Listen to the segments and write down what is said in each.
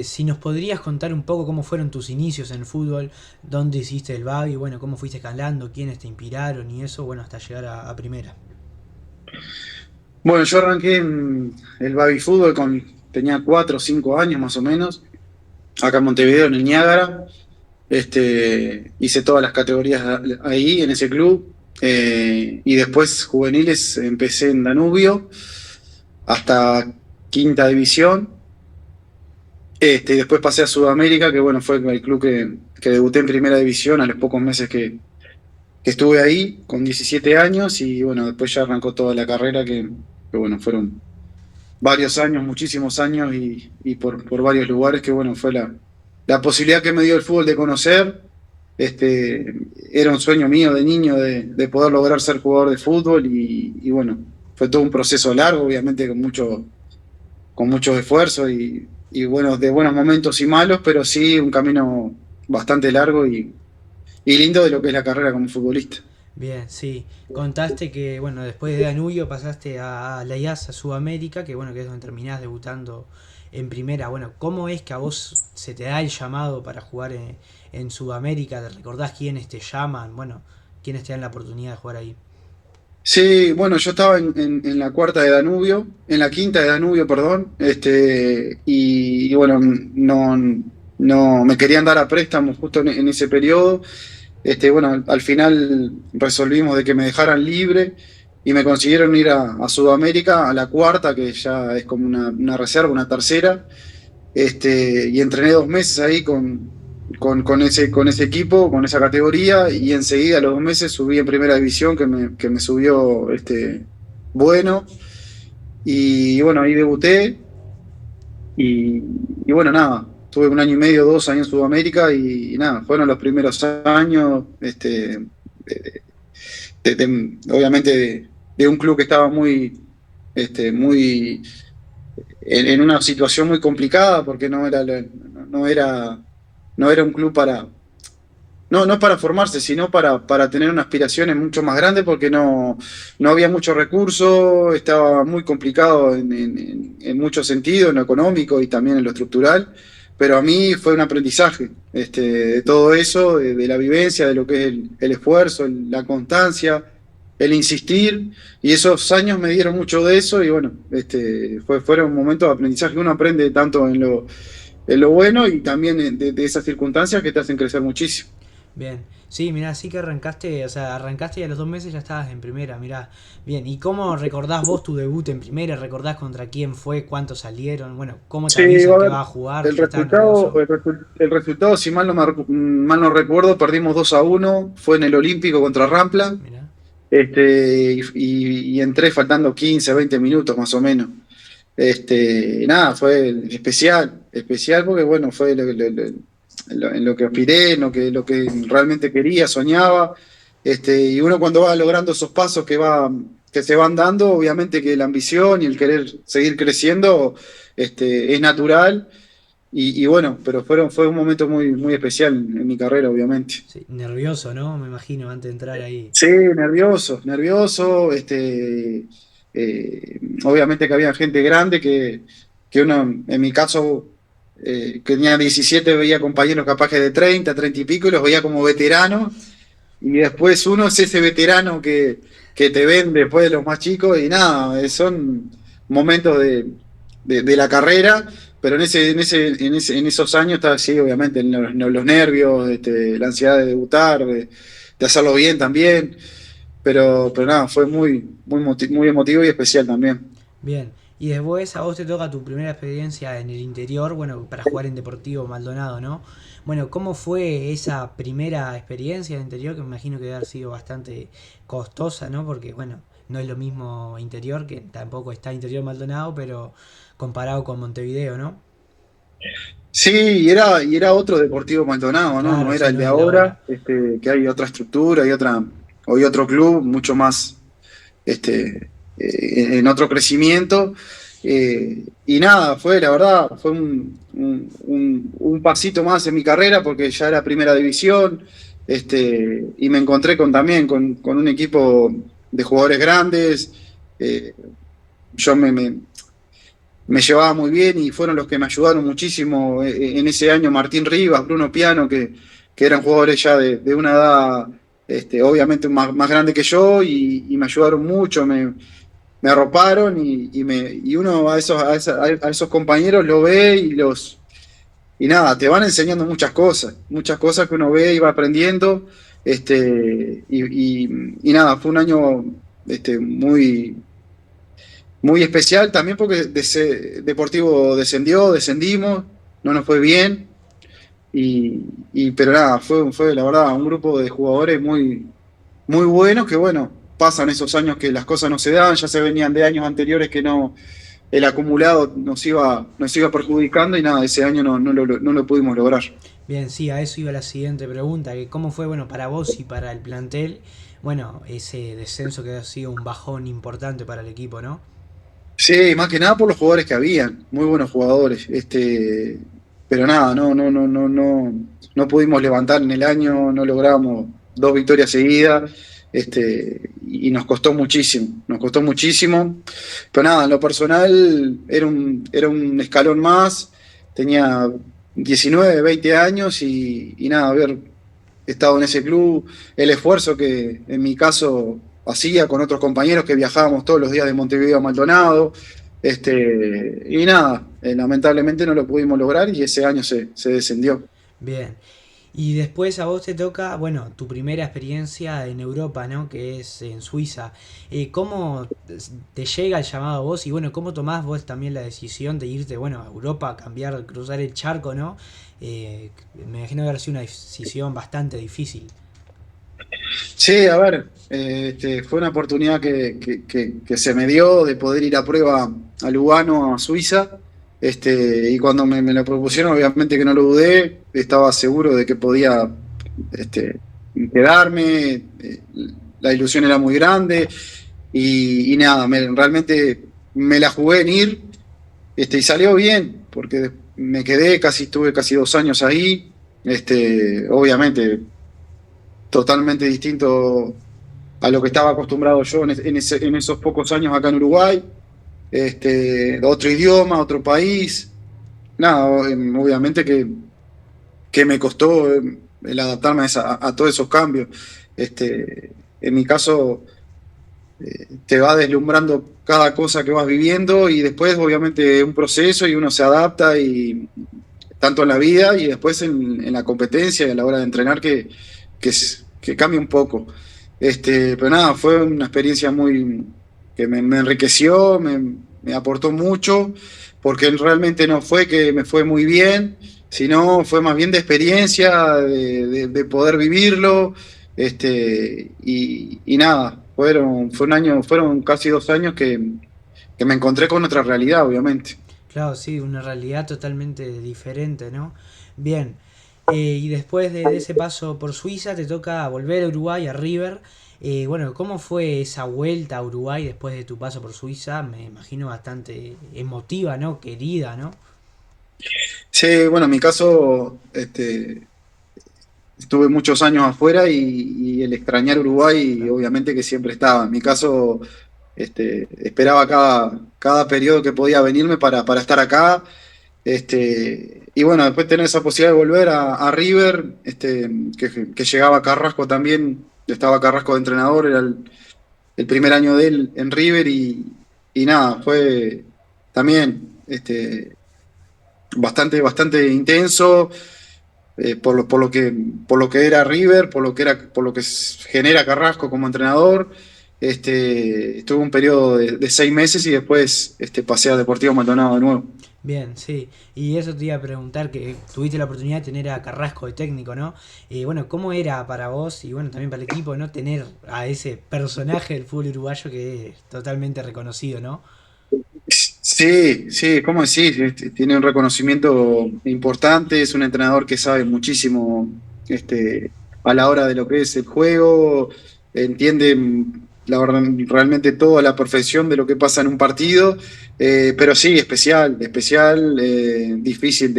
Si nos podrías contar un poco cómo fueron tus inicios en el fútbol, dónde hiciste el Babi, bueno, cómo fuiste escalando, quiénes te inspiraron y eso, bueno, hasta llegar a primera. Bueno, yo arranqué en el baby fútbol tenía 4 o 5 años más o menos, acá en Montevideo, en el Niágara. Hice todas las categorías ahí, en ese club. Y después juveniles empecé en Danubio hasta quinta división. Y después pasé a Sudamérica, que bueno, fue el club que debuté en primera división a los pocos meses que estuve ahí, con 17 años. Y bueno, después ya arrancó toda la carrera que bueno, fueron varios años, muchísimos años y por varios lugares, que bueno, fue la posibilidad que me dio el fútbol de conocer. Era un sueño mío de niño de poder lograr ser jugador de fútbol y bueno, fue todo un proceso largo, obviamente con mucho esfuerzo y bueno, de buenos momentos y malos, pero sí un camino bastante largo y lindo de lo que es la carrera como futbolista. Bien, sí. Contaste que, bueno, después de Danubio pasaste a la IAS, a Sudamérica, que bueno, que es donde terminás debutando en primera. Bueno, ¿cómo es que a vos se te da el llamado para jugar en Sudamérica? ¿Te recordás quiénes te llaman? Bueno, quiénes te dan la oportunidad de jugar ahí. Sí, bueno, yo estaba en la cuarta de Danubio, en la quinta de Danubio, perdón, y bueno, no me querían dar a préstamo justo en ese periodo. Bueno, al final resolvimos de que me dejaran libre y me consiguieron ir a Sudamérica, a la cuarta, que ya es como una reserva, una tercera. Y entrené 2 meses ahí con ese equipo, con esa categoría, y enseguida a los 2 meses subí en primera división, que me subió bueno, y bueno, ahí debuté, y bueno, nada, tuve 1 año y medio, 2 años en Sudamérica, y nada, fueron los primeros años, obviamente de un club que estaba muy en una situación muy complicada, porque no era un club no para formarse, sino para tener unas aspiraciones mucho más grandes, porque no había mucho recurso, estaba muy complicado en muchos sentidos, en lo económico y también en lo estructural. Pero a mí fue un aprendizaje, de todo eso, de la vivencia, de lo que es el esfuerzo, la constancia, el insistir. Y esos años me dieron mucho de eso, y bueno, fueron momentos de aprendizaje que uno aprende tanto en lo bueno, y también de esas circunstancias que te hacen crecer muchísimo. Bien, sí, mirá, sí que arrancaste, o sea, arrancaste y a los 2 meses ya estabas en primera, mirá. Bien, ¿y cómo recordás vos tu debut en primera? ¿Recordás contra quién fue? ¿Cuántos salieron? Bueno, ¿cómo te Sí, avisan a que ver, vas a jugar? el ¿Ya estás resultado, nervioso? el resultado, si mal no recuerdo, perdimos 2-1, fue en el Olímpico contra Rampla. Mirá. Y entré faltando 15, 20 minutos más o menos. Nada, fue especial, especial porque bueno, fue en lo que aspiré, en lo que realmente quería, soñaba. Y uno, cuando va logrando esos pasos que se van dando, obviamente que la ambición y el querer seguir creciendo, es natural. Y bueno, pero fue un momento muy, muy especial en mi carrera, obviamente. Sí, nervioso, ¿no? Me imagino, antes de entrar ahí. Sí, nervioso, nervioso. Obviamente que había gente grande que uno, en mi caso, que tenía 17, veía compañeros capaz que de 30, 30 y pico, y los veía como veteranos. Y después uno es ese veterano que te ven después de los más chicos, y nada, son momentos de la carrera. Pero en esos años estaba así, obviamente, los nervios, la ansiedad de debutar, de hacerlo bien también. Pero nada, fue muy, muy, muy emotivo y especial también. Bien, y después a vos te toca tu primera experiencia en el interior, bueno, para jugar en Deportivo Maldonado, ¿no? Bueno, ¿cómo fue esa primera experiencia en el interior? Que me imagino que debe haber sido bastante costosa, ¿no? Porque, bueno, no es lo mismo interior, que tampoco está interior Maldonado, pero comparado con Montevideo, ¿no? Sí, y era otro Deportivo Maldonado, ¿no? No Claro, era sí, el no de es el de ahora. ahora, que hay otra estructura y otro club mucho más, en otro crecimiento. Y nada, la verdad, fue un pasito más en mi carrera, porque ya era primera división. Y me encontré también con un equipo de jugadores grandes. Yo me llevaba muy bien y fueron los que me ayudaron muchísimo en ese año. Martín Rivas, Bruno Piano, que eran jugadores ya de una edad obviamente más grande que yo y me ayudaron mucho, me arroparon y uno a esos compañeros lo ve y nada, te van enseñando muchas cosas que uno ve y va aprendiendo. Y nada, fue un año muy, muy especial también porque Deportivo descendimos, no nos fue bien, pero nada, fue la verdad un grupo de jugadores muy buenos que bueno, pasan esos años que las cosas no se dan, ya se venían de años anteriores que no, el acumulado nos iba perjudicando y nada, ese año no lo pudimos lograr. Bien, sí, a eso iba la siguiente pregunta, que cómo fue, bueno, para vos y para el plantel, bueno, ese descenso que ha sido un bajón importante para el equipo, ¿no? Sí, más que nada por los jugadores que habían, muy buenos jugadores. Pero nada, no pudimos levantar en el año, no logramos dos victorias seguidas, y nos costó muchísimo. Pero nada, en lo personal era un escalón más, tenía 19, 20 años y nada, haber estado en ese club, el esfuerzo que en mi caso hacía con otros compañeros que viajábamos todos los días de Montevideo a Maldonado, y nada, lamentablemente no lo pudimos lograr y ese año se descendió. Bien. Y después a vos te toca, bueno, tu primera experiencia en Europa, ¿no? Que es en Suiza. ¿Cómo te llega el llamado a vos? Y bueno, ¿cómo tomás vos también la decisión de irte, bueno, a Europa, cambiar, cruzar el charco, ¿no? Me imagino que haber sido una decisión bastante difícil. Sí, a ver, fue una oportunidad que se me dio de poder ir a prueba a Lugano, a Suiza. Y cuando me lo propusieron, obviamente que no lo dudé, estaba seguro de que podía este, quedarme, la ilusión era muy grande y nada, realmente me la jugué en ir, y salió bien, porque me quedé, estuve casi 2 años ahí, obviamente totalmente distinto a lo que estaba acostumbrado yo en esos pocos años acá en Uruguay, otro idioma, otro país, nada, obviamente que me costó el adaptarme a todos esos cambios. En mi caso, te va deslumbrando cada cosa que vas viviendo y después obviamente un proceso y uno se adapta y tanto en la vida y después en la competencia y a la hora de entrenar que cambia un poco. Pero nada, fue una experiencia que me enriqueció, me aportó mucho, porque realmente no fue que me fue muy bien, sino fue más bien de experiencia, de poder vivirlo, y nada, fueron casi 2 años que me encontré con otra realidad, obviamente. Claro, sí, una realidad totalmente diferente, ¿no? Bien. Y después de ese paso por Suiza te toca volver a Uruguay, a River. Bueno, ¿cómo fue esa vuelta a Uruguay después de tu paso por Suiza? Me imagino bastante emotiva, ¿no? Querida, ¿no? Sí, bueno, en mi caso, estuve muchos años afuera y el extrañar Uruguay, Claro. obviamente que siempre estaba. En mi caso, esperaba cada periodo que podía venirme para estar acá. Y bueno, después tener esa posibilidad de volver a River, que llegaba Carrasco también, estaba Carrasco de entrenador, era el primer año de él en River y nada, fue también bastante intenso, por lo que era River, por lo que genera Carrasco como entrenador. Estuve un periodo de 6 meses y después pasé a Deportivo Maldonado de nuevo. Bien, sí. Y eso te iba a preguntar, que tuviste la oportunidad de tener a Carrasco de técnico, ¿no? Bueno, ¿cómo era para vos y bueno, también para el equipo, ¿no? Tener a ese personaje del fútbol uruguayo que es totalmente reconocido, ¿no? Sí, sí, ¿cómo decís? Tiene un reconocimiento importante, es un entrenador que sabe muchísimo a la hora de lo que es el juego, entiende realmente toda la perfección de lo que pasa en un partido, pero sí, especial, difícil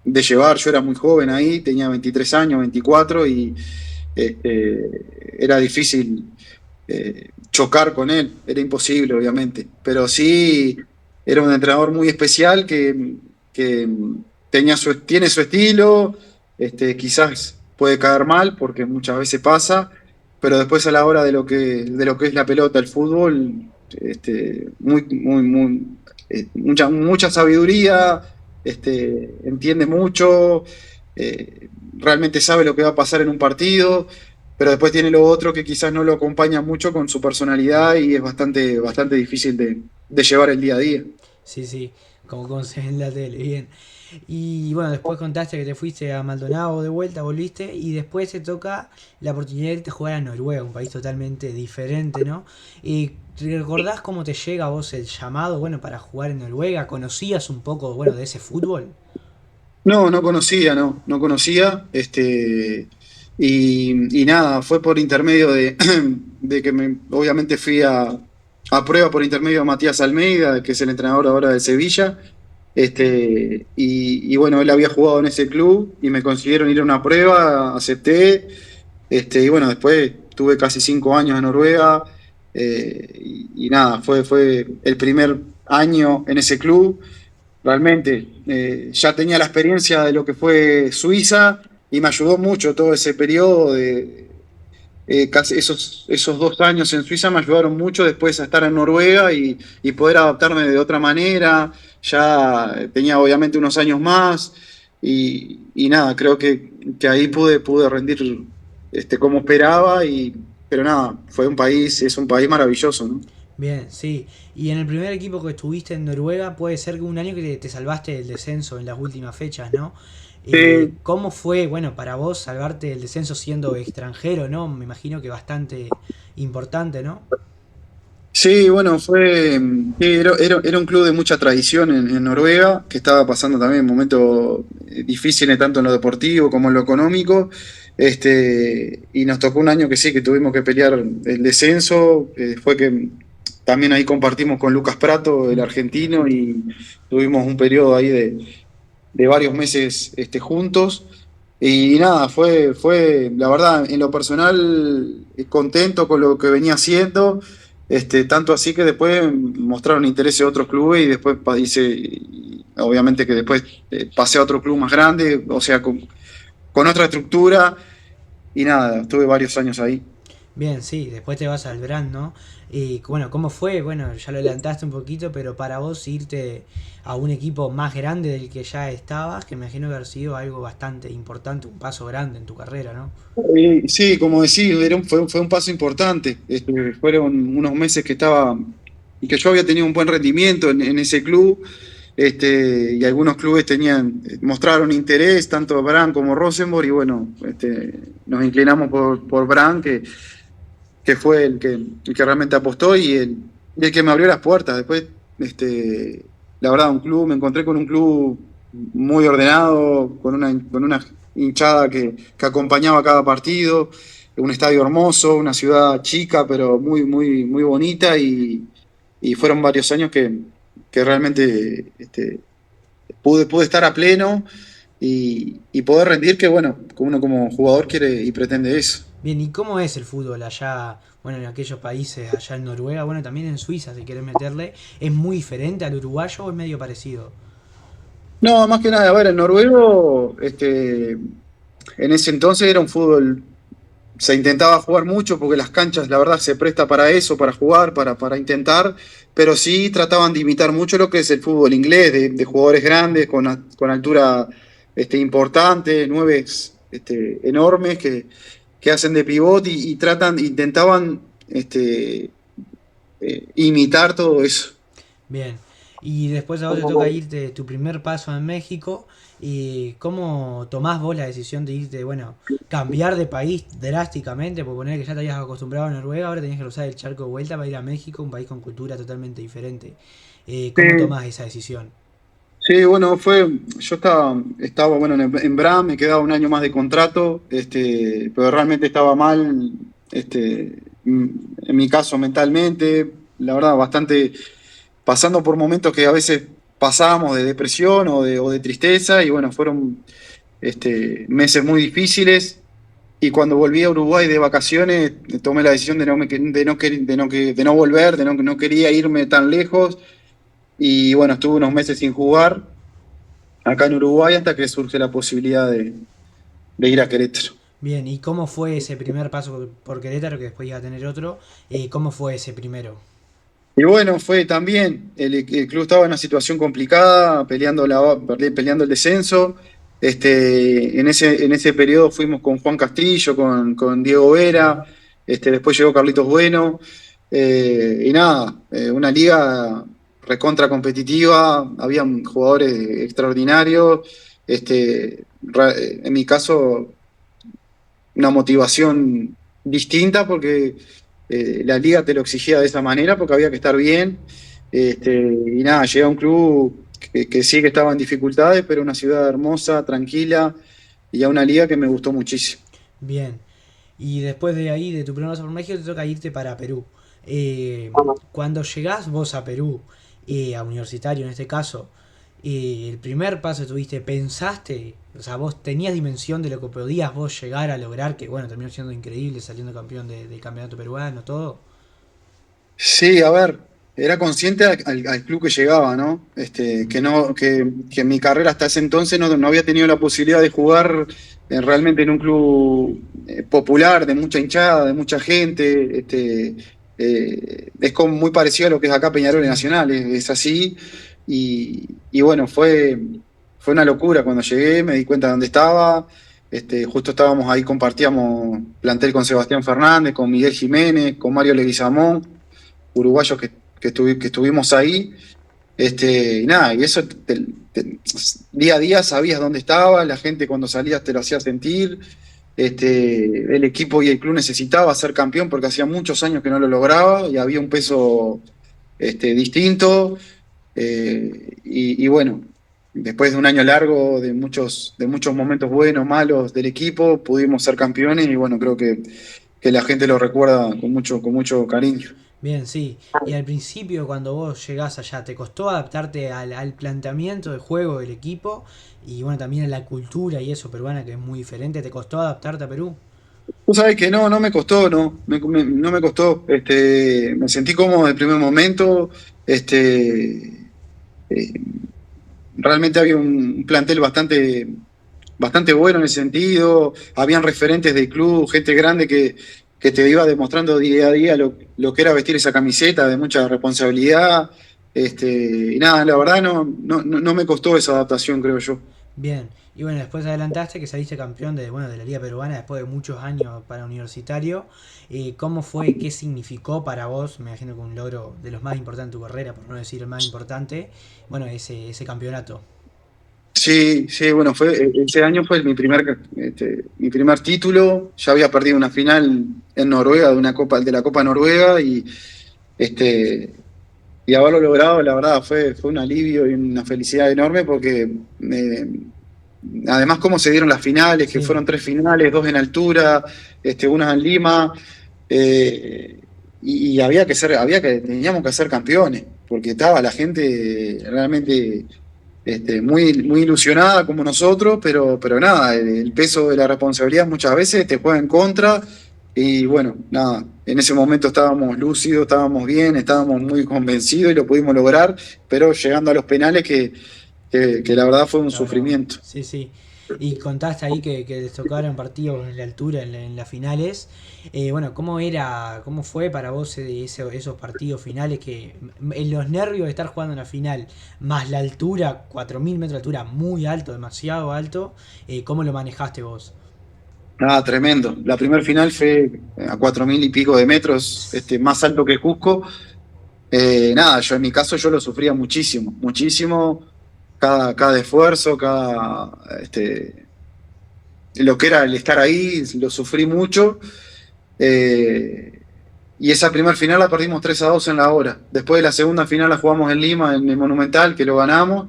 de llevar. Yo era muy joven ahí, tenía 23 años, 24 y era difícil chocar con él, era imposible, obviamente, pero sí. era un entrenador muy especial que tiene su estilo, quizás puede caer mal porque muchas veces pasa, pero después a la hora de lo que es la pelota, el fútbol, mucha sabiduría, entiende mucho, realmente sabe lo que va a pasar en un partido, pero después tiene lo otro que quizás no lo acompaña mucho con su personalidad y es bastante difícil de llevar el día a día. Sí, sí, como se ve en la tele, bien. Y bueno, después contaste que te fuiste a Maldonado de vuelta, volviste, y después te toca la oportunidad de irte a jugar a Noruega, un país totalmente diferente, ¿no? ¿Y recordás cómo te llega a vos el llamado, bueno, para jugar en Noruega? ¿Conocías un poco, bueno, de ese fútbol? No, no conocía, no conocía, y nada, fue por intermedio de que obviamente fui a prueba por intermedio de Matías Almeida, que es el entrenador ahora de Sevilla, y bueno, él había jugado en ese club y me consiguieron ir a una prueba, acepté, y bueno, después tuve casi 5 años en Noruega, y nada, fue el primer año en ese club. Realmente, ya tenía la experiencia de lo que fue Suiza y me ayudó mucho todo ese periodo casi esos 2 años en Suiza me ayudaron mucho después a estar en Noruega y poder adaptarme de otra manera. Ya tenía obviamente unos años más y nada, creo que ahí pude rendir como esperaba, pero nada, es un país maravilloso, ¿no? Bien, sí. Y en el primer equipo que estuviste en Noruega, puede ser que un año que te salvaste del descenso en las últimas fechas, ¿no? Sí, ¿Cómo fue, bueno, para vos salvarte del descenso siendo extranjero, ¿no? Me imagino que bastante importante, ¿no? sí, bueno, era un club de mucha tradición en Noruega, que estaba pasando también momentos difíciles tanto en lo deportivo como en lo económico. Y nos tocó un año que sí, que tuvimos que pelear el descenso. Fue que también ahí compartimos con Lucas Prato, el argentino, y tuvimos un periodo ahí de varios meses juntos. Y nada, fue, la verdad, en lo personal, contento con lo que venía haciendo, tanto así que después mostraron interés en otros clubes y después obviamente que después pasé a otro club más grande, o sea, con otra estructura y nada, estuve varios años ahí. Bien, sí, después te vas al Brand, ¿no? Y bueno, ¿cómo fue? Bueno, ya lo adelantaste un poquito, pero para vos irte a un equipo más grande del que ya estabas, que me imagino que haber sido algo bastante importante, un paso grande en tu carrera, ¿no? Sí, como decís, fue un paso importante. Fueron unos meses que yo había tenido un buen rendimiento en ese club, y algunos clubes mostraron interés, tanto Brandt como Rosenborg, y bueno, nos inclinamos por Brandt, que fue el que realmente apostó y el que me abrió las puertas. Después, la verdad, me encontré con un club muy ordenado, con una hinchada que acompañaba cada partido, un estadio hermoso, una ciudad chica, pero muy bonita, y fueron varios años que realmente pude estar a pleno y poder rendir, que bueno, que uno como jugador quiere y pretende eso. Bien, ¿y cómo es el fútbol allá, bueno, en aquellos países, allá en Noruega, bueno, también en Suiza, si querés meterle? ¿Es muy diferente al uruguayo o es medio parecido? No, más que nada, a ver, el noruego, en ese entonces era un fútbol, se intentaba jugar mucho porque las canchas, la verdad, se presta para eso, para jugar, para intentar, pero sí trataban de imitar mucho lo que es el fútbol inglés, de jugadores grandes, con altura importante, nueves enormes que hacen de pivot intentaban imitar todo eso. Bien. Y después a vos te toca irte tu primer paso en México. ¿Y cómo tomás vos la decisión de irte, bueno, cambiar de país drásticamente? Por poner que ya te habías acostumbrado a Noruega, ahora tenías que cruzar el charco de vuelta para ir a México, un país con cultura totalmente diferente. ¿Cómo Sí, tomás esa decisión? sí, bueno, yo estaba bueno, en Bram, me quedaba un año más de contrato, pero realmente estaba mal, en mi caso mentalmente, la verdad, bastante pasando por momentos que a veces pasábamos de depresión o de tristeza, y bueno, fueron meses muy difíciles, y cuando volví a Uruguay de vacaciones, tomé la decisión de no volver, no quería irme tan lejos. y bueno, estuve unos meses sin jugar acá en Uruguay hasta que surge la posibilidad de ir a Querétaro. Bien, ¿y cómo fue ese primer paso por Querétaro, que después iba a tener otro? ¿Cómo fue ese primero? Y bueno, fue también, el club estaba en una situación complicada, peleando el descenso. En ese periodo fuimos con Juan Castillo, con Diego Vera, después llegó Carlitos Bueno, y nada, una liga recontra competitiva, habían jugadores extraordinarios. En mi caso, una motivación distinta porque la liga te lo exigía de esa manera porque había que estar bien. Y nada, llegué a un club que sí que estaba en dificultades, pero una ciudad hermosa, tranquila y a una liga que me gustó muchísimo. Bien. Y después de ahí, de tu primer paso por México, te toca irte para Perú. Cuando llegás vos a Perú, a Universitario en este caso, el primer paso que tuviste, pensaste, o sea, vos tenías dimensión de lo que podías vos llegar a lograr, que bueno, terminó siendo increíble, saliendo campeón del campeonato peruano, todo. Sí, a ver, era consciente al club que llegaba, ¿no? Que en mi carrera hasta ese entonces no había tenido la posibilidad de jugar realmente en un club popular, de mucha hinchada, de mucha gente. Es como muy parecido a lo que es acá Peñarol Sí, Nacional, es así. Y bueno, fue una locura cuando llegué, me di cuenta de dónde estaba. Justo estábamos ahí, compartíamos plantel con Sebastián Fernández, con Miguel Jiménez, con Mario Leguizamón, uruguayos que estuvimos ahí. Y nada, y eso día a día sabías dónde estaba, la gente cuando salías te lo hacía sentir. El equipo y el club necesitaba ser campeón porque hacía muchos años que no lo lograba y había un peso distinto. Y bueno, después de un año largo, de muchos momentos buenos, malos del equipo, pudimos ser campeones y bueno, creo que la gente lo recuerda con mucho cariño. bien, sí. Y al principio, cuando vos llegás allá, ¿te costó adaptarte al planteamiento de juego del equipo? Y bueno, también a la cultura y eso peruana, que es muy diferente. ¿Te costó adaptarte a Perú? Tú sabes que no me costó, no me costó. Me sentí cómodo en el primer momento. Eh, Realmente había un plantel bastante bueno en ese sentido. Habían referentes del club, gente grande que te iba demostrando día a día lo que era vestir esa camiseta de mucha responsabilidad. Y nada, la verdad no me costó esa adaptación, creo yo. Bien. Y bueno, después adelantaste que saliste campeón bueno, de la Liga Peruana después de muchos años para Universitario. ¿Cómo fue? ¿Qué significó para vos? Me imagino que un logro de los más importantes de tu carrera, por no decir el más importante. Bueno, ese campeonato. Sí, sí, bueno, ese año fue mi primer título. Ya había perdido una final en Noruega de la Copa Noruega este, y haberlo logrado, la verdad, fue un alivio y una felicidad enorme porque además cómo se dieron las finales, que Sí, fueron tres finales, dos en altura, una en Lima, eh, y teníamos que ser campeones, porque estaba la gente realmente muy, muy ilusionada como nosotros, pero nada, el peso de la responsabilidad muchas veces te juega en contra. Y bueno, nada, en ese momento estábamos lúcidos, estábamos bien, estábamos muy convencidos y lo pudimos lograr, pero llegando a los penales que la verdad fue un la broma. sufrimiento. Sí, sí. Y contaste ahí que les tocaron partidos en la altura, en las finales. Bueno, cómo fue para vos esos partidos finales que en los nervios de estar jugando en la final, más la altura, 4000 metros de altura, muy alto, demasiado alto, ¿cómo lo manejaste vos? Nada, tremendo. La primer final fue a 4.000 y pico de metros, más alto que Cusco. Nada, yo en mi caso yo lo sufría muchísimo, muchísimo, cada esfuerzo, lo que era el estar ahí, lo sufrí mucho. Eh, y esa primer final la perdimos 3-2 en la hora. Después de la segunda final la jugamos en Lima, en el Monumental, que lo ganamos.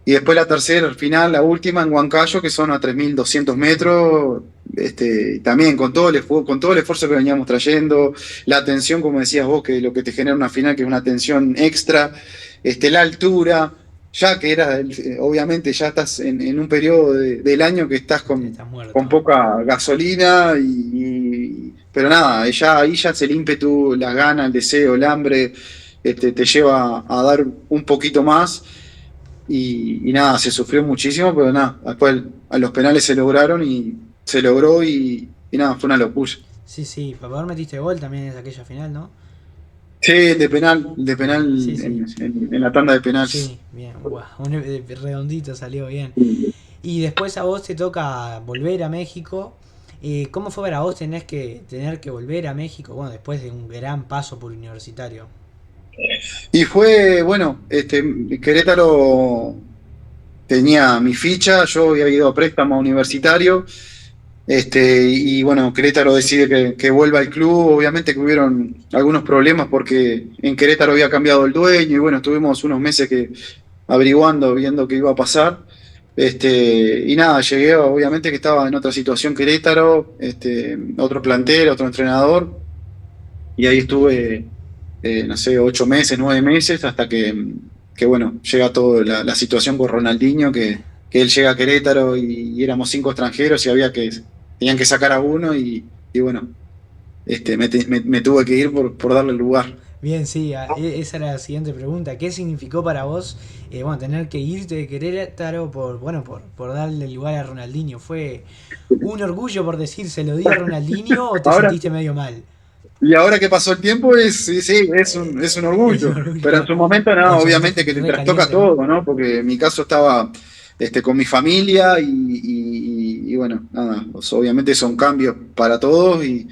Y después la tercera final, la última en Huancayo, que son a 3.200 metros. También con todo el esfuerzo que veníamos trayendo, la tensión, como decías vos, que lo que te genera una final, que es una tensión extra, la altura, ya que obviamente ya estás en un periodo del año que estás Estás con muerto. poca gasolina, pero nada, ahí ya es el ímpetu, las ganas, el deseo, el hambre. te lleva a dar un poquito más y nada, se sufrió muchísimo, pero nada, después a los penales se lograron y se logró y nada, fue una locura. Sí, sí, para poder metiste gol también en aquella final, ¿no? Sí, de penal Sí, sí. en la tanda de penales. Sí, bien, guau, redondito salió bien. Y después a vos te toca volver a México. ¿Cómo fue para vos tener que volver a México? Bueno, después de un gran paso por universitario. Y fue, bueno, Querétaro tenía mi ficha, yo había ido a préstamo universitario. Y bueno, Querétaro decide que vuelva al club. Obviamente que hubieron algunos problemas porque en Querétaro había cambiado el dueño y bueno, estuvimos unos meses que averiguando, viendo qué iba a pasar. Y nada, llegué, obviamente que estaba en otra situación Querétaro, otro plantel, otro entrenador, y ahí estuve, no sé, 8 meses, 9 meses, hasta que bueno, llega toda la situación con Ronaldinho, que él llega a Querétaro y éramos 5 extranjeros y tenían que sacar a uno y bueno, me tuve que ir por darle el lugar. Bien, sí, esa era la siguiente pregunta. ¿Qué significó para vos bueno, tener que irte de Querétaro por darle el lugar a Ronaldinho? ¿Fue un orgullo por decir se lo di a Ronaldinho o te Ahora, sentiste medio mal? y ahora que pasó el tiempo, sí, sí, es un Es un orgullo. Pero en orgullo. su momento, no, En su momento obviamente fue que te re trastoca caliente, ¿no? todo, ¿no? Porque en mi caso estaba con mi familia y bueno, nada, pues, obviamente son cambios para todos y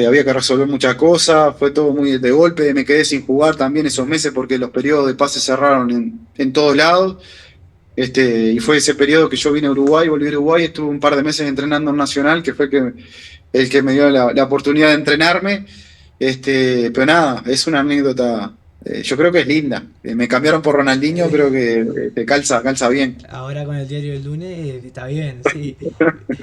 había que resolver muchas cosas, fue todo muy de golpe, me quedé sin jugar también esos meses porque los periodos de pase cerraron en todos lados. Y fue ese periodo que yo vine a Uruguay, volví a Uruguay, estuve un par de meses entrenando en Nacional, que fue el que me dio la oportunidad de entrenarme. Pero nada, es una anécdota, yo creo que es linda. Me cambiaron por Ronaldinho, creo que te calza bien. Ahora con el diario del lunes está bien, sí.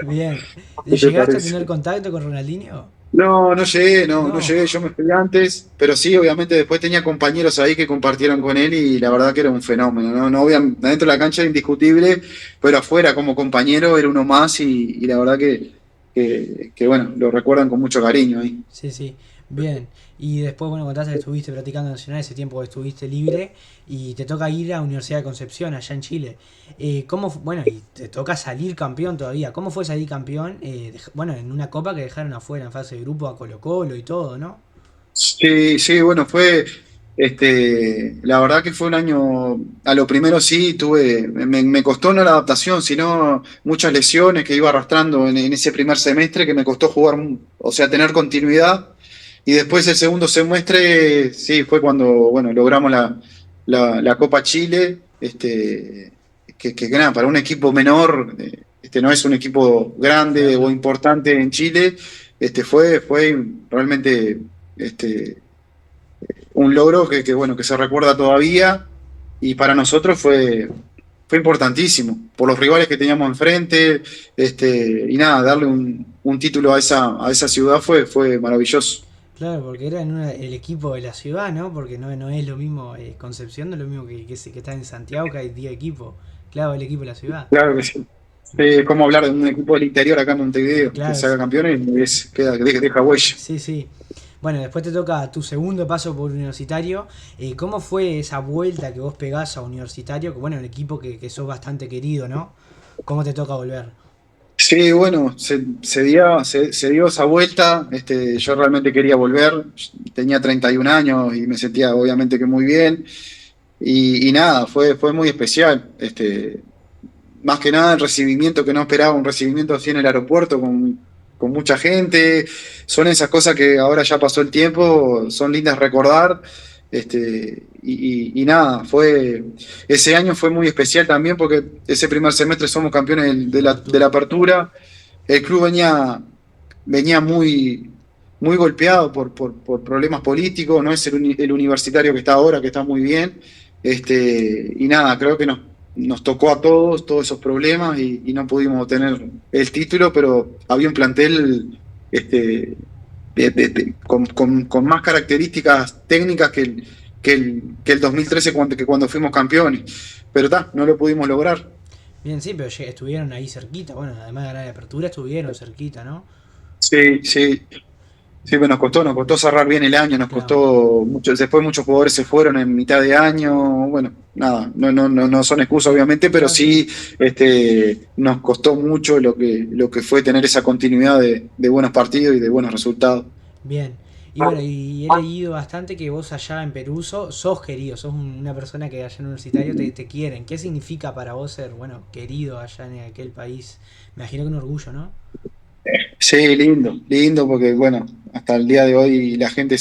Bien. ¿Qué te ¿Llegaste a parece? tener contacto con Ronaldinho? No, no llegué, no No. llegué, yo me fui antes, pero sí, obviamente después tenía compañeros ahí que compartieron con él y la verdad que era un fenómeno, ¿no? No, dentro de la cancha era indiscutible, pero afuera como compañero era uno más y la verdad que, bueno, lo recuerdan con mucho cariño ahí. Sí, sí. Bien. Y después, bueno, contaste que estuviste practicando nacional ese tiempo que estuviste libre y te toca ir a Universidad de Concepción, allá en Chile. Bueno, y te toca salir campeón todavía. ¿Cómo fue salir campeón? Bueno, en una copa que dejaron afuera en fase de grupo a Colo Colo y todo, ¿no? Sí, sí, bueno, la verdad que fue un año, a lo primero sí, me costó no la adaptación, sino muchas lesiones que iba arrastrando en ese primer semestre que me costó jugar, o sea, tener continuidad. Y después el segundo semestre, sí, fue cuando, bueno, logramos la Copa Chile, que nada, para un equipo menor, no es un equipo grande o Claro. importante en Chile, fue realmente este, un logro bueno, que se recuerda todavía y para nosotros fue importantísimo por los rivales que teníamos enfrente, y nada, darle un título a esa ciudad fue maravilloso. Claro, porque era el equipo de la ciudad, ¿no? Porque no es lo mismo, Concepción no es lo mismo que está en Santiago, que hay 10 equipos. Claro, el equipo de la ciudad. Claro que sí. ¿Cómo hablar de un equipo del interior acá en Montevideo que Claro, se haga campeones? Deja huella. sí, sí. Bueno, después te toca tu segundo paso por universitario. ¿Cómo fue esa vuelta que vos pegás a universitario? Que bueno, un equipo que sos bastante querido, ¿no? ¿Cómo te toca volver? Sí, bueno, se dio esa vuelta. Yo realmente quería volver. Tenía 31 años y me sentía obviamente que muy bien. Y nada, fue muy especial. Más que nada el recibimiento que no esperaba, un recibimiento así en el aeropuerto con mucha gente. Son esas cosas que ahora ya pasó el tiempo, son lindas recordar. Y nada, ese año fue muy especial también porque ese primer semestre somos campeones de la apertura. El club venía muy golpeado por problemas políticos, no es el universitario que está ahora, que está muy bien. Y nada, creo que nos tocó a todos esos problemas y no pudimos obtener el título, pero había un plantel con más características técnicas que el 2013 cuando fuimos campeones. Pero no lo pudimos lograr. Bien, sí, pero estuvieron ahí cerquita. Bueno, además de ganar la apertura, estuvieron cerquita, ¿no? Sí, sí. Sí, pues nos costó cerrar bien el año, nos Claro, costó mucho, después muchos jugadores se fueron en mitad de año, bueno, nada, no son excusas obviamente, pero claro, sí, sí. sí, nos costó mucho lo que fue tener esa continuidad de buenos partidos y de buenos resultados. Bien. Y bueno, y he leído bastante que vos allá en Perú sos querido, sos una persona que allá en Universitario te quieren. ¿Qué significa para vos ser, bueno, querido allá en aquel país? Me imagino que un orgullo, ¿no? Sí, lindo, lindo, porque bueno, hasta el día de hoy la gente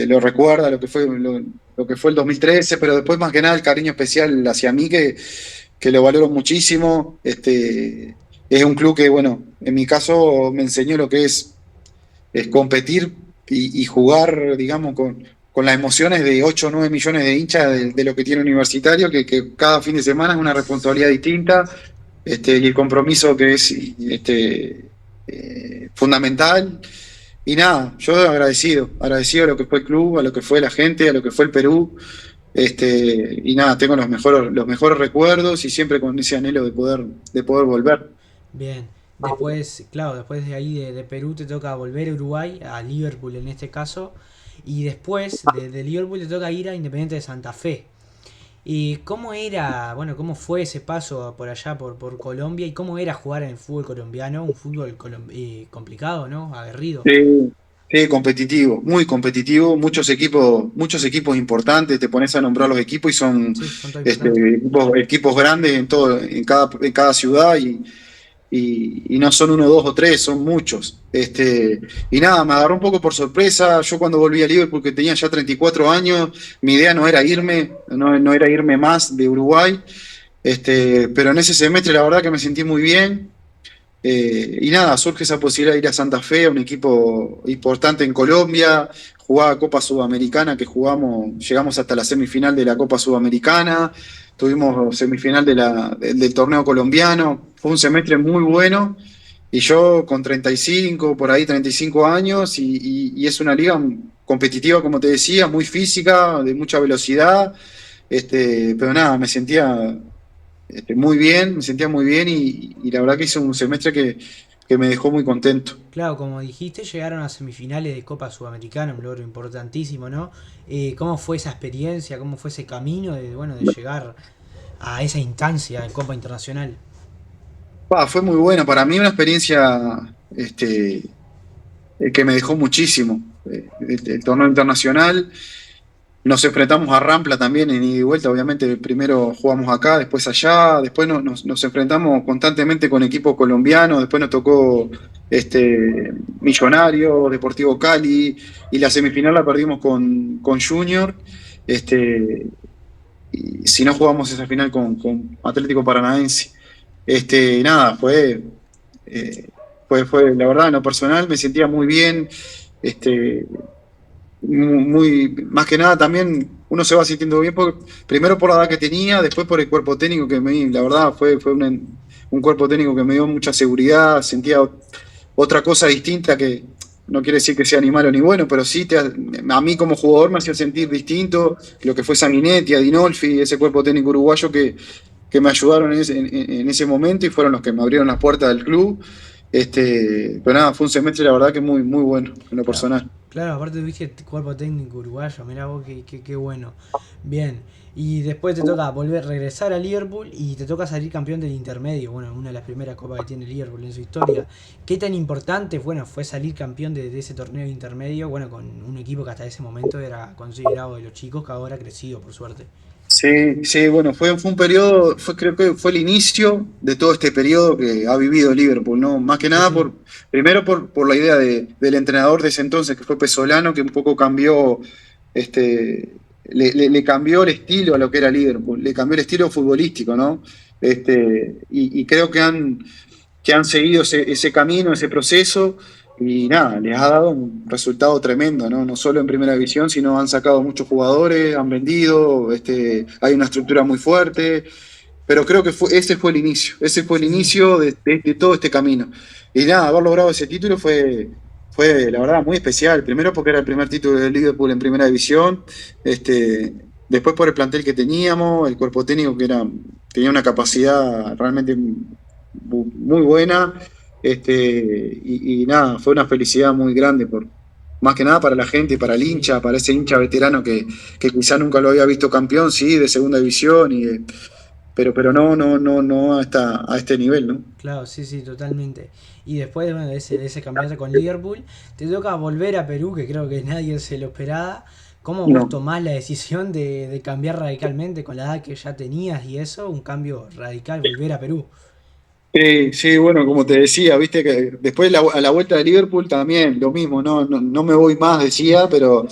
lo recuerda, lo que fue el 2013, pero después más que nada el cariño especial hacia mí, que lo valoro muchísimo. Es un club que, bueno, en mi caso me enseñó lo que es competir y jugar, digamos, con las emociones de 8 o 9 millones de hinchas Claro. de lo que tiene Universitario, que cada fin de semana es una responsabilidad distinta, y el compromiso que es fundamental. Y nada, yo agradecido a lo que fue el club, a lo que fue la gente, a lo que fue el Perú. Y nada, tengo los mejores recuerdos y siempre con ese anhelo de poder volver. Bien. Después, claro, después de ahí de Perú te toca volver a Uruguay, a Liverpool en este caso. Y después de Liverpool te toca ir a Independiente de Santa Fe. ¿Y cómo era, bueno, cómo fue ese paso por allá, por Colombia? ¿Y cómo era jugar en el fútbol colombiano? Un fútbol complicado, ¿no? Aguerrido. Sí, sí, competitivo, muy competitivo, muchos equipos importantes, te pones a nombrar los equipos y son Sí, son todos importantes. equipos grandes en cada ciudad y no son uno, dos o tres, son muchos. Y nada, me agarró un poco por sorpresa. Yo cuando volví a Liverpool, que tenía ya 34 años, mi idea no era irme, no era irme más de Uruguay. Pero en ese semestre la verdad que me sentí muy bien. Y nada, surge esa posibilidad de ir a Santa Fe, a un equipo importante en Colombia, jugaba Copa Sudamericana, llegamos hasta la semifinal de la Copa Sudamericana, tuvimos semifinal del torneo colombiano, fue un semestre muy bueno, y yo con 35, por ahí 35 años, y es una liga competitiva, como te decía, muy física, de mucha velocidad, pero nada, muy bien, me sentía muy bien y la verdad que hice un semestre que me dejó muy contento. Claro, como dijiste, llegaron a semifinales de Copa Sudamericana, un logro importantísimo, ¿no? ¿Cómo fue esa experiencia? ¿Cómo fue ese camino de, bueno, de llegar a esa instancia en Copa Internacional? Fue muy buena, para mí una experiencia que me dejó muchísimo. El torneo internacional, nos enfrentamos a Rampla también en ida y vuelta, obviamente primero jugamos acá, después allá, después nos enfrentamos constantemente con equipos colombianos, después nos tocó Millonario, Deportivo Cali, y la semifinal la perdimos con Junior. Este, y si no jugamos esa final con Atlético Paranaense. Nada, eh, la verdad, en lo personal me sentía muy bien, este, más que nada también uno se va sintiendo bien, primero por la edad que tenía, después por el cuerpo técnico la verdad fue un cuerpo técnico que me dio mucha seguridad, sentía otra cosa distinta que no quiere decir que sea ni malo ni bueno, pero sí a mí como jugador me hacía sentir distinto lo que fue Sanguinetti, Adinolfi, ese cuerpo técnico uruguayo que me ayudaron en ese momento y fueron los que me abrieron las puertas del club. Pero nada, fue un semestre la verdad que muy bueno en lo Claro, personal. claro, aparte tuviste cuerpo técnico uruguayo, mirá vos qué bueno. Bien, y después te toca volver, regresar a Liverpool y te toca salir campeón del intermedio, bueno, una de las primeras copas que tiene Liverpool en su historia. ¿Qué tan importante, bueno, fue salir campeón de ese torneo intermedio, bueno, con un equipo que hasta ese momento era considerado de los chicos, que ahora ha crecido, por suerte? Sí, sí, bueno, fue un periodo, creo que fue el inicio de todo este periodo que ha vivido Liverpool, ¿no? Más que Sí, nada sí, primero por la idea del entrenador de ese entonces, que fue Pesolano, que un poco cambió, le cambió el estilo a lo que era Liverpool, le cambió el estilo futbolístico, ¿no? Y creo que han seguido ese camino, ese proceso, y nada, les ha dado un resultado tremendo, ¿no? No solo en primera división, sino han sacado muchos jugadores, han vendido, hay una estructura muy fuerte, pero creo que ese fue el sí, sí. inicio de todo este camino. Y nada, haber logrado ese título fue la verdad muy especial, primero porque era el primer título del Liverpool en primera división, después por el plantel que teníamos, el cuerpo técnico tenía una capacidad realmente muy buena. Y nada, fue una felicidad muy grande, más que nada para la gente, para el Sí, hincha, para ese hincha veterano que quizá nunca lo había visto campeón, sí, de segunda división, pero no a este nivel, ¿no? claro, sí, sí, totalmente. Y después bueno, de ese campeonato con Liverpool, te toca volver a Perú, que creo que nadie se lo esperaba. ¿Cómo vos No. tomás la decisión de cambiar radicalmente con la edad que ya tenías y eso? Un cambio radical, volver a Perú. Sí, sí, bueno, como te decía, viste que después a la vuelta de Liverpool también lo mismo, no me voy más, decía, pero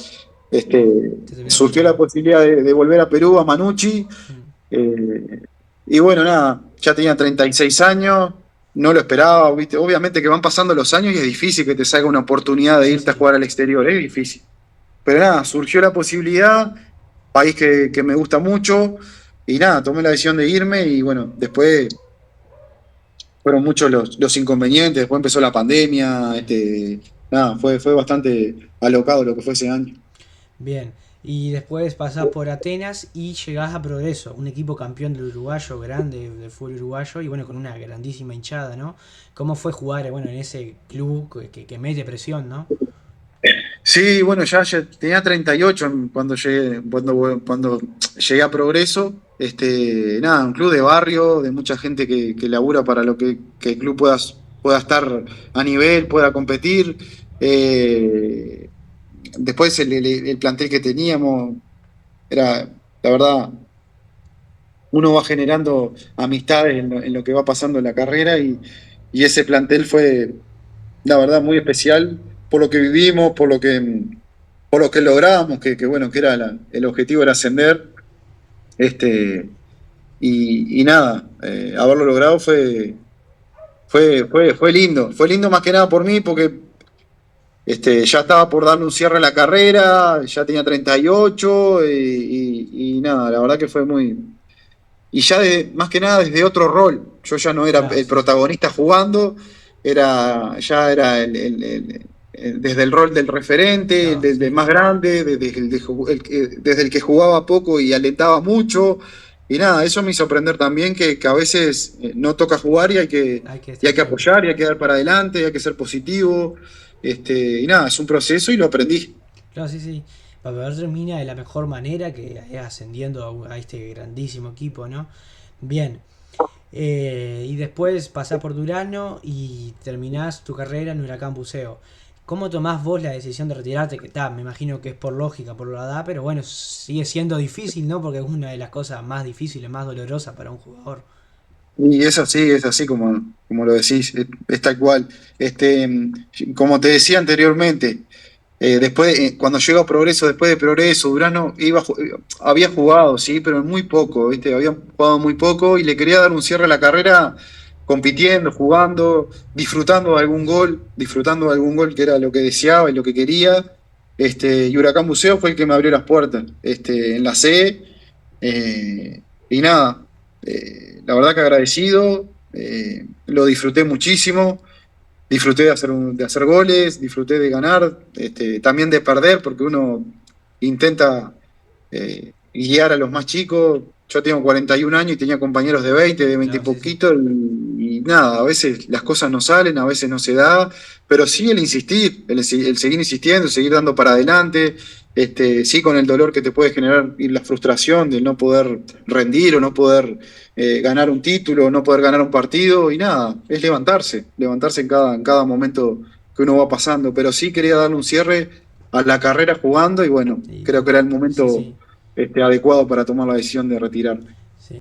Te terminaste surgió la yendo. posibilidad de volver a Perú, a Manucci, Mm. eh, y bueno, nada, ya tenía 36 años, no lo esperaba, viste, obviamente que van pasando los años y es difícil que te salga una oportunidad de Sí, irte a sí. jugar al exterior, es difícil. Pero nada, surgió la posibilidad, país que me gusta mucho, y nada, tomé la decisión de irme y bueno, después fueron muchos los inconvenientes, después empezó la pandemia, Mm. nada, fue bastante alocado lo que fue ese año. Bien. Y después pasás por Atenas y llegás a Progreso, un equipo campeón del uruguayo, grande del fútbol uruguayo y bueno, con una grandísima hinchada, ¿no? ¿Cómo fue jugar bueno, en ese club que mete presión, ¿no? Sí, bueno, ya tenía 38 cuando llegué a Progreso. Nada, un club de barrio, de mucha gente que labura para que el club pueda estar a nivel, pueda competir. Eh, Después el plantel que teníamos era, la verdad, uno va generando amistades en lo que va pasando en la carrera y ese plantel fue, la verdad, muy especial por lo que vivimos, por lo que logramos, bueno, que era el objetivo era ascender, y nada, haberlo logrado fue lindo más que nada por mí, porque ya estaba por darle un cierre a la carrera, ya tenía 38 y nada, la verdad que fue muy, y ya más que nada desde otro rol. Yo ya no era Claro, el sí, sí. protagonista jugando, ya era desde el rol del referente, Claro, del sí. más grande, desde el que jugaba poco y alentaba mucho. Y nada, eso me hizo aprender también que a veces no toca jugar Hay que y estar hay que tranquilo. apoyar y hay que dar para adelante, y hay que ser positivo. Y nada, es un proceso y lo aprendí. Claro, sí, sí. Para poder termina de la mejor manera que ascendiendo a este grandísimo equipo, ¿no? Bien. Y después pasás por Durano y terminás tu carrera en Huracán Buceo. ¿Cómo tomás vos la decisión de retirarte? Que está, me imagino que es por lógica, por la edad, pero bueno, sigue siendo difícil, ¿no? Porque es una de las cosas más difíciles, más dolorosas para un jugador. Y es así como lo decís, es tal cual. Como te decía anteriormente, cuando llegó a Progreso, después de Progreso, Durano había jugado, sí, pero muy poco, ¿viste? Había jugado muy poco y le quería dar un cierre a la carrera compitiendo, jugando, disfrutando de algún gol que era lo que deseaba y lo que quería. Y Huracán Buceo fue el que me abrió las puertas, en la C. Y nada, la verdad que agradecido, lo disfruté muchísimo. Disfruté de hacer goles, disfruté de ganar, también de perder, porque uno intenta guiar a los más chicos. Yo tengo 41 años y tenía compañeros de 20, de 20 y Claro, sí, sí. poquito, y nada, a veces las cosas no salen, a veces no se da, pero sí el insistir, el seguir insistiendo, seguir dando para adelante, sí con el dolor que te puede generar y la frustración de no poder rendir o no poder ganar un título, no poder ganar un partido, y nada, es levantarse en cada momento que uno va pasando, pero sí quería darle un cierre a la carrera jugando y bueno, Y creo que era el sí, momento sí. adecuado para tomar la decisión de retirarme.